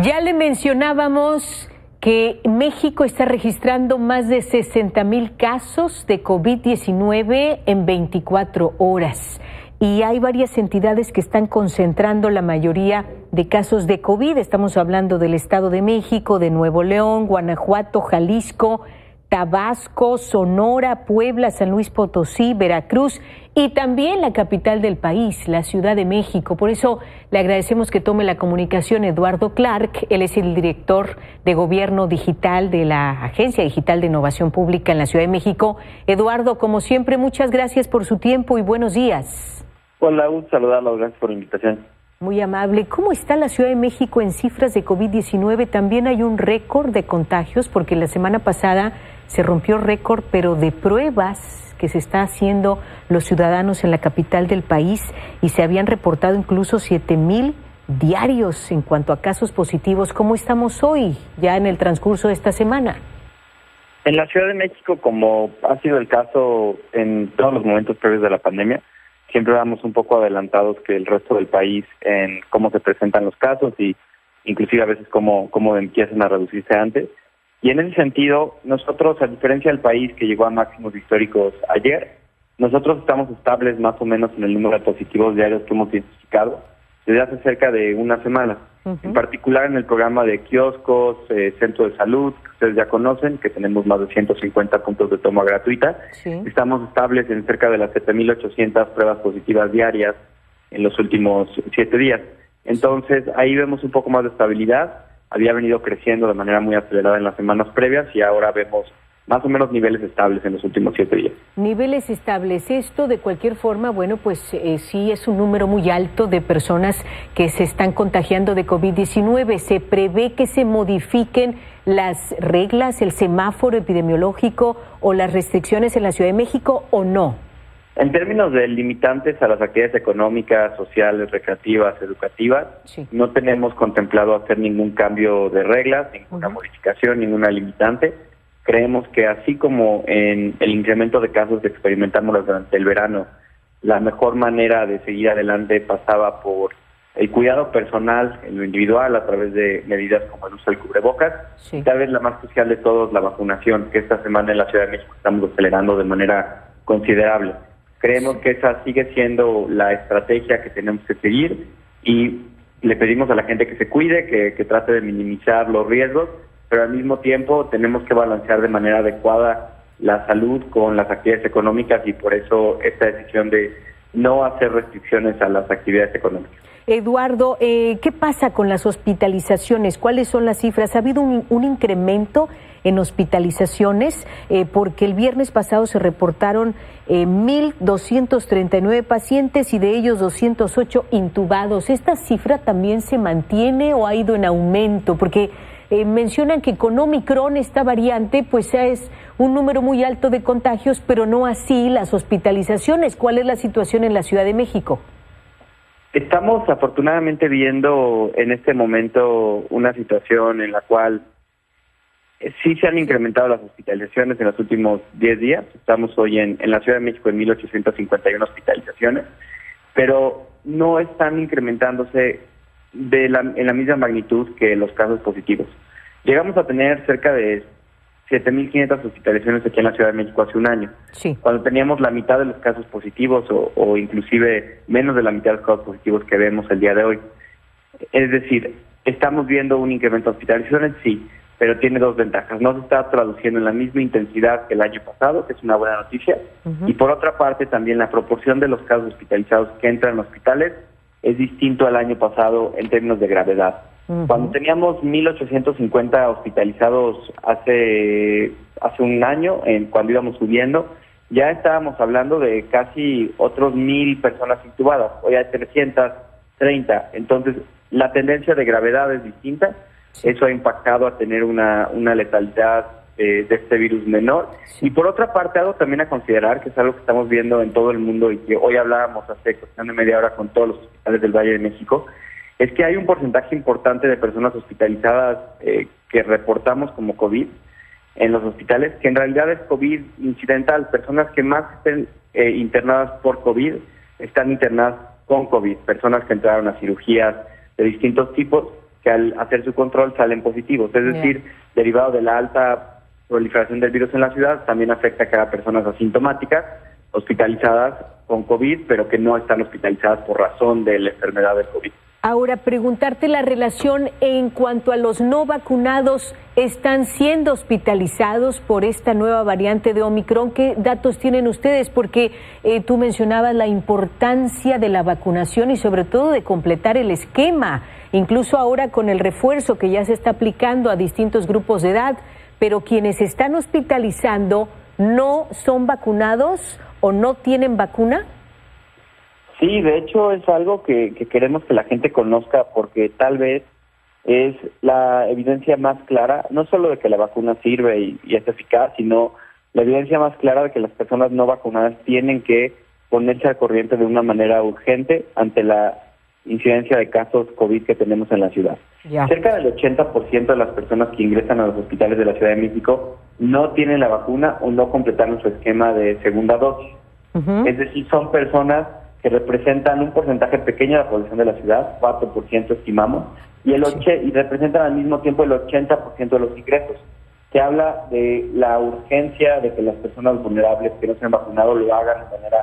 Ya le mencionábamos que México está registrando más de 60,000 casos de COVID-19 en 24 horas. Y hay varias entidades que están concentrando la mayoría de casos de COVID. Estamos hablando del Estado de México, de Nuevo León, Guanajuato, Jalisco, Tabasco, Sonora, Puebla, San Luis Potosí, Veracruz y también la capital del país, la Ciudad de México. Por eso le agradecemos que tome la comunicación Eduardo Clark. Él es el director de Gobierno Digital de la Agencia Digital de Innovación Pública en la Ciudad de México. Eduardo, como siempre, muchas gracias por su tiempo y buenos días. Hola, un saludarlo, gracias por la invitación. Muy amable. ¿Cómo está la Ciudad de México en cifras de COVID-19? También hay un récord de contagios, porque la semana pasada se rompió récord, pero de pruebas que se está haciendo los ciudadanos en la capital del país, y se habían reportado incluso 7,000 diarios en cuanto a casos positivos. ¿Cómo estamos hoy, ya en el transcurso de esta semana? En la Ciudad de México, como ha sido el caso en todos los momentos previos de la pandemia, siempre vamos un poco adelantados que el resto del país en cómo se presentan los casos y inclusive a veces cómo empiezan a reducirse antes. Y en ese sentido, nosotros, a diferencia del país que llegó a máximos históricos ayer, nosotros estamos estables más o menos en el número de positivos diarios que hemos identificado desde hace cerca de una semana. En particular en el programa de kioscos, centro de salud, que ustedes ya conocen, que tenemos más de 150 puntos de toma gratuita. Sí. Estamos estables en cerca de las 7,800 pruebas positivas diarias en los últimos 7 días. Entonces, ahí vemos un poco más de estabilidad. Había venido creciendo de manera muy acelerada en las semanas previas y ahora vemos más o menos niveles estables en los últimos 7 días. Niveles estables. Esto, de cualquier forma, bueno, pues sí es un número muy alto de personas que se están contagiando de COVID-19. ¿Se prevé que se modifiquen las reglas, el semáforo epidemiológico o las restricciones en la Ciudad de México o no? En términos de limitantes a las actividades económicas, sociales, recreativas, educativas, sí, no tenemos contemplado hacer ningún cambio de reglas, ninguna modificación, ninguna limitante. Creemos que así como en el incremento de casos que experimentamos durante el verano, la mejor manera de seguir adelante pasaba por el cuidado personal en lo individual a través de medidas como el uso del cubrebocas, sí, y tal vez la más crucial de todos, la vacunación, que esta semana en la Ciudad de México estamos acelerando de manera considerable. Creemos que esa sigue siendo la estrategia que tenemos que seguir y le pedimos a la gente que se cuide, que trate de minimizar los riesgos, pero al mismo tiempo tenemos que balancear de manera adecuada la salud con las actividades económicas y por eso esta decisión de no hacer restricciones a las actividades económicas. Eduardo, ¿qué pasa con las hospitalizaciones? ¿Cuáles son las cifras? ¿Ha habido un incremento en hospitalizaciones? Porque el viernes pasado se reportaron 1,239 pacientes y de ellos 208 intubados. ¿Esta cifra también se mantiene o ha ido en aumento? Porque mencionan que con Omicron, esta variante, pues es un número muy alto de contagios, pero no así las hospitalizaciones. ¿Cuál es la situación en la Ciudad de México? Estamos afortunadamente viendo en este momento una situación en la cual sí se han incrementado las hospitalizaciones en los últimos 10 días. Estamos hoy en la Ciudad de México en 1,851 hospitalizaciones, pero no están incrementándose en la misma magnitud que los casos positivos. Llegamos a tener cerca de 7,500 hospitalizaciones aquí en la Ciudad de México hace un año, sí, cuando teníamos la mitad de los casos positivos o inclusive menos de la mitad de los casos positivos que vemos el día de hoy. Es decir, estamos viendo un incremento de hospitalizaciones, sí, pero tiene dos ventajas. No se está traduciendo en la misma intensidad que el año pasado, que es una buena noticia, y por otra parte también la proporción de los casos hospitalizados que entran en hospitales es distinto al año pasado en términos de gravedad. Cuando teníamos 1,850 hospitalizados hace un año, cuando íbamos subiendo, ya estábamos hablando de casi otros 1,000 personas intubadas. Hoy hay 330. Entonces, la tendencia de gravedad es distinta. Sí. Eso ha impactado a tener una letalidad de este virus menor. Sí. Y por otra parte, algo también a considerar, que es algo que estamos viendo en todo el mundo y que hoy hablábamos hace cuestión de media hora con todos los hospitales del Valle de México, es que hay un porcentaje importante de personas hospitalizadas que reportamos como COVID en los hospitales, que en realidad es COVID incidental. Personas que más estén internadas por COVID están internadas con COVID, personas que entraron a cirugías de distintos tipos que al hacer su control salen positivos. Es decir, derivado de la alta proliferación del virus en la ciudad, también afecta a que haya personas asintomáticas, hospitalizadas con COVID, pero que no están hospitalizadas por razón de la enfermedad del COVID. Ahora, preguntarte la relación en cuanto a los no vacunados, ¿están siendo hospitalizados por esta nueva variante de Omicron? ¿Qué datos tienen ustedes? Porque tú mencionabas la importancia de la vacunación y sobre todo de completar el esquema, incluso ahora con el refuerzo que ya se está aplicando a distintos grupos de edad, pero quienes están hospitalizando no son vacunados o no tienen vacuna. Sí, de hecho es algo que queremos que la gente conozca porque tal vez es la evidencia más clara, no solo de que la vacuna sirve y es eficaz, sino la evidencia más clara de que las personas no vacunadas tienen que ponerse al corriente de una manera urgente ante la incidencia de casos COVID que tenemos en la ciudad. Cerca del 80% de las personas que ingresan a los hospitales de la Ciudad de México no tienen la vacuna o no completaron su esquema de segunda dosis. Es decir, son personas que representan un porcentaje pequeño de la población de la ciudad, 4% estimamos, y representan al mismo tiempo el 80% de los ingresos. Se habla de la urgencia de que las personas vulnerables que no se han vacunado lo hagan de manera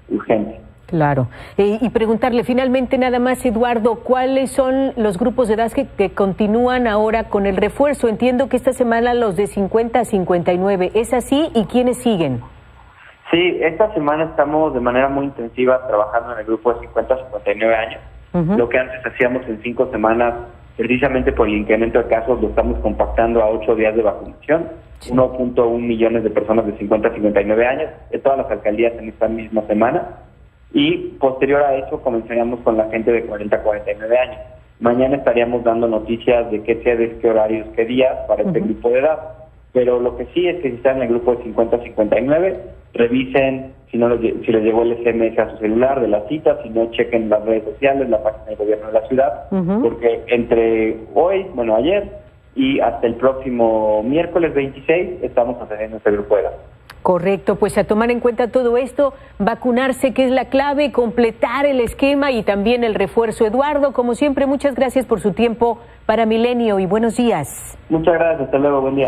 urgente. Claro. Y preguntarle finalmente nada más, Eduardo, ¿cuáles son los grupos de edad que continúan ahora con el refuerzo? Entiendo que esta semana los de 50 a 59, ¿es así? ¿Y quiénes siguen? Sí, esta semana estamos de manera muy intensiva trabajando en el grupo de 50 a 59 años. Lo que antes hacíamos en 5 semanas, precisamente por el incremento de casos, lo estamos compactando a 8 días de vacunación. 1.1 millones de personas de 50 a 59 años, de todas las alcaldías en esta misma semana. Y posterior a eso comenzaríamos con la gente de 40 a 49 años. Mañana estaríamos dando noticias de qué sedes, qué horarios, qué días para este grupo de edad. Pero lo que sí es que si están en el grupo de 50 a 59, revisen si les llegó el SMS a su celular de la cita, si no, chequen las redes sociales, la página del gobierno de la ciudad, porque entre ayer y hasta el próximo miércoles 26 estamos atendiendo este grupo de edad. Correcto, pues a tomar en cuenta todo esto, vacunarse que es la clave, completar el esquema y también el refuerzo. Eduardo, como siempre, muchas gracias por su tiempo para Milenio y buenos días. Muchas gracias, hasta luego, buen día.